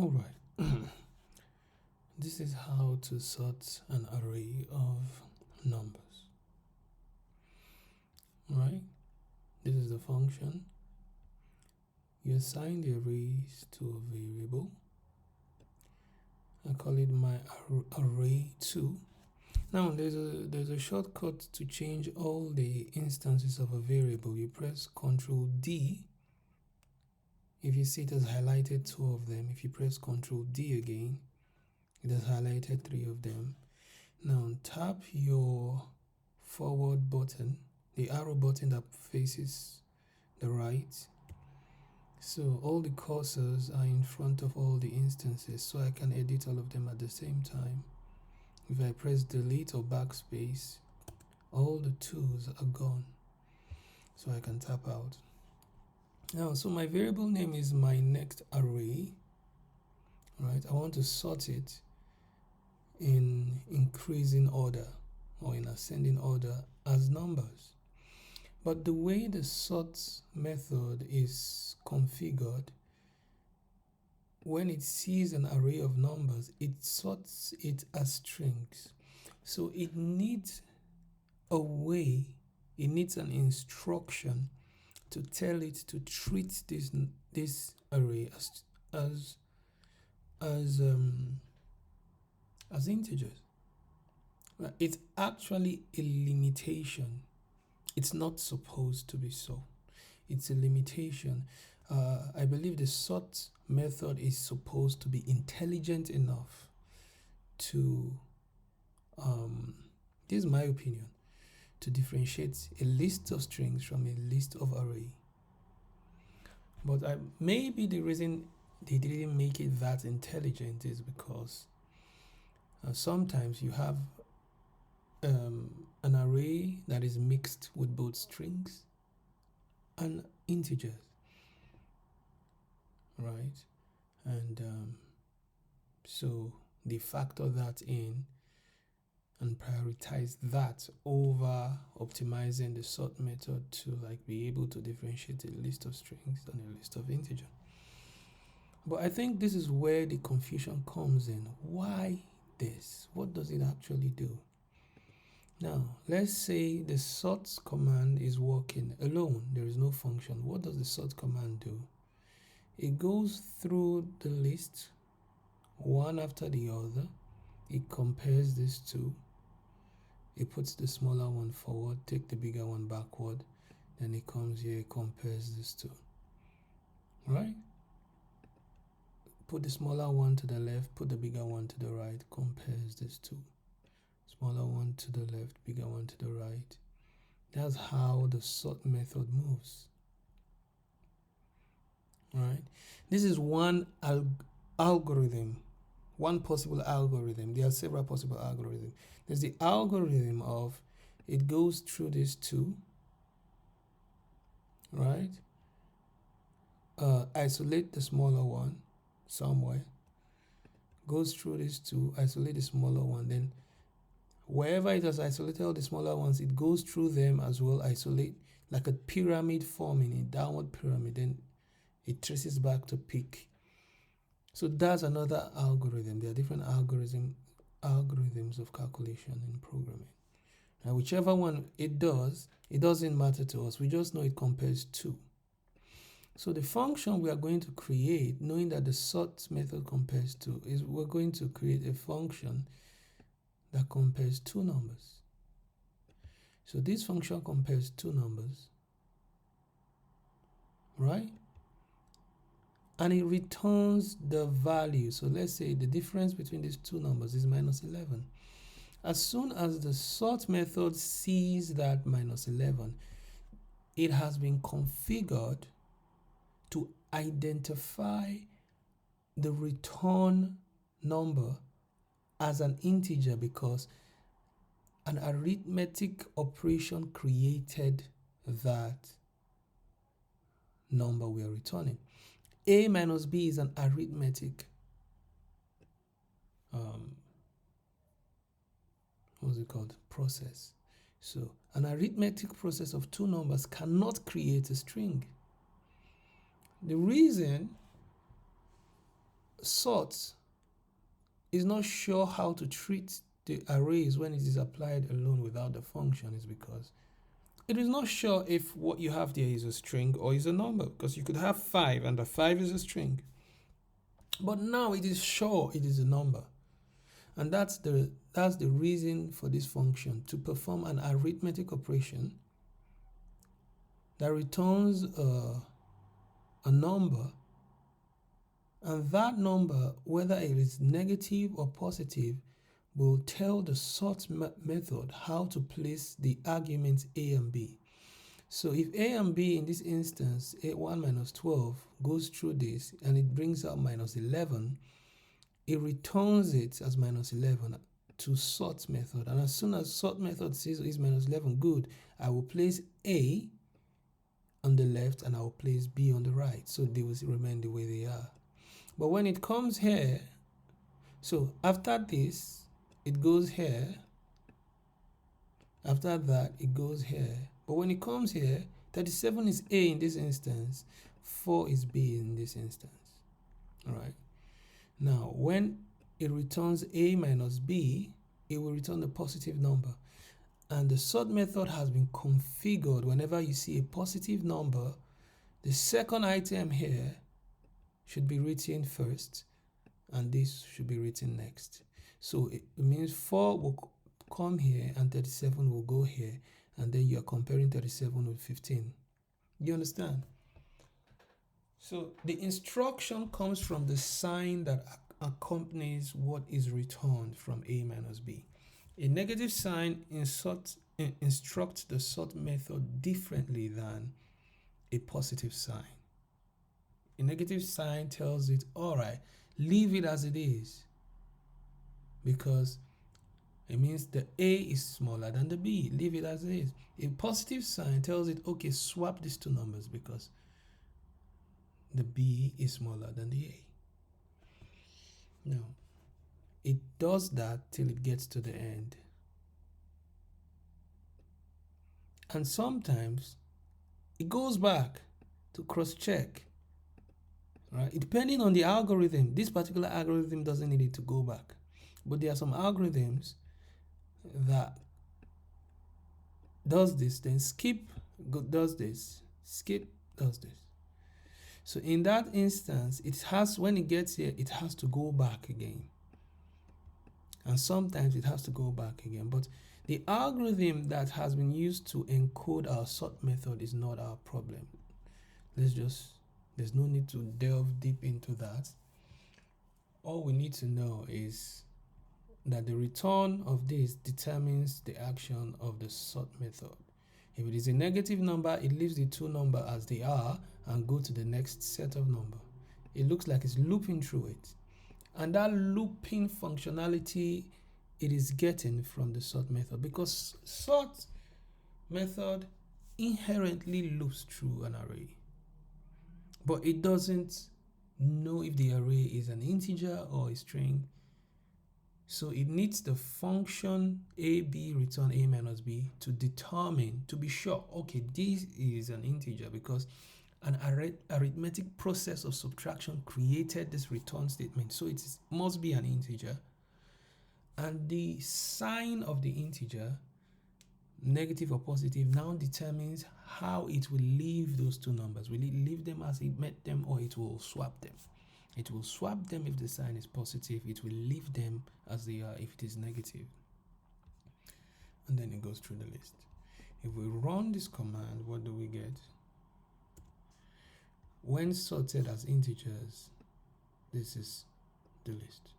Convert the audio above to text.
All right. This is how to sort an array of numbers. Right? This is the function. You assign the arrays to a variable. I call it my array2. Now there's a shortcut to change all the instances of a variable. You press Ctrl D. If you see it has highlighted 2 of them, if you press Ctrl D again, it has highlighted 3 of them. Now tap your forward button, the arrow button that faces the right. So all the cursors are in front of all the instances, so I can edit all of them at the same time. If I press delete or backspace, all the 2's are gone, so I can tap out. Now, so my variable name is my next array, right? I want to sort it in increasing order or in ascending order as numbers. But the way the sort method is configured, when it sees an array of numbers, it sorts it as strings. So it needs a way, it needs an instruction to tell it to treat this array as integers. It's actually a limitation. It's not supposed to be so. It's a limitation. I believe the sort method is supposed to be intelligent enough to, this is my opinion, to differentiate a list of strings from a list of array. But maybe the reason they didn't make it that intelligent is because sometimes you have an array that is mixed with both strings and integers, right? And so they factor that in and prioritize that over optimizing the sort method to be able to differentiate a list of strings and a list of integers. But I think this is where the confusion comes in. Why this? What does it actually do? Now, let's say the sort command is working alone. There is no function. What does the sort command do? It goes through the list one after the other. It compares these two. It puts the smaller one forward, take the bigger one backward. Then it comes here, it compares these two. Right? Put the smaller one to the left, put the bigger one to the right, compares these two. Smaller one to the left, bigger one to the right. That's how the sort method moves. Right? This is one algorithm, one possible algorithm. There are several possible algorithms. There's the algorithm of it goes through these two, right? Isolate the smaller one somewhere, goes through these two, isolate the smaller one, then wherever it has isolated all the smaller ones, it goes through them as well, isolate like a pyramid forming a downward pyramid, then it traces back to peak. So that's another algorithm. There are different algorithms of calculation in programming. Now, whichever one it does, it doesn't matter to us. We just know it compares two. So the function we are going to create, knowing that the sort method compares two, is we're going to create a function that compares two numbers. So this function compares two numbers, right? And it returns the value. So let's say the difference between these two numbers is -11. As soon as the sort method sees that -11, it has been configured to identify the return number as an integer because an arithmetic operation created that number we are returning. A minus B is an arithmetic process. So an arithmetic process of two numbers cannot create a string. The reason sort is not sure how to treat the arrays when it is applied alone without the function is because it is not sure if what you have there is a string or is a number, because you could have 5 and the 5 is a string. But now it is sure it is a number. And that's the reason for this function, to perform an arithmetic operation that returns a number, and that number, whether it is negative or positive, will tell the sort method how to place the arguments a and b. So if a and b in this instance, 1 minus 12, goes through this and it brings out minus 11, it returns it as minus 11 to sort method. And as soon as sort method says is minus 11, good, I will place a on the left and I will place b on the right. So they will remain the way they are. But when it comes here, so after this, it goes here. After that, it goes here. But when it comes here, 37 is A in this instance, 4 is B in this instance. All right. Now, when it returns A minus B, it will return a positive number. And the sort method has been configured. Whenever you see a positive number, the second item here should be written first, and this should be written next. So it means 4 will come here and 37 will go here, and then you are comparing 37 with 15. You understand? So the instruction comes from the sign that accompanies what is returned from A minus B. A negative sign instructs the sort method differently than a positive sign. A negative sign tells it, all right, leave it as it is, because it means the A is smaller than the B. Leave it as it is. A positive sign tells it, okay, swap these two numbers because the B is smaller than the A. Now, it does that till it gets to the end. And sometimes it goes back to cross-check. Right? Depending on the algorithm, this particular algorithm doesn't need it to go back. But there are some algorithms that does this, then skip does this, skip does this. So in that instance, it has, when it gets here, it has to go back again. And sometimes it has to go back again. But the algorithm that has been used to encode our sort method is not our problem. There's no need to delve deep into that. All we need to know is that the return of this determines the action of the sort method. If it is a negative number, it leaves the two numbers as they are and go to the next set of number. It looks like it's looping through it. And that looping functionality it is getting from the sort method, because sort method inherently loops through an array. But it doesn't know if the array is an integer or a string. So it needs the function AB return A minus B to determine, to be sure, okay, this is an integer because an arithmetic process of subtraction created this return statement. So it must be an integer. And the sign of the integer, negative or positive, now determines how it will leave those two numbers. Will it leave them as it met them, or it will swap them? It will swap them if the sign is positive. It will leave them as they are if it is negative. And then it goes through the list. If we run this command, what do we get? When sorted as integers, this is the list.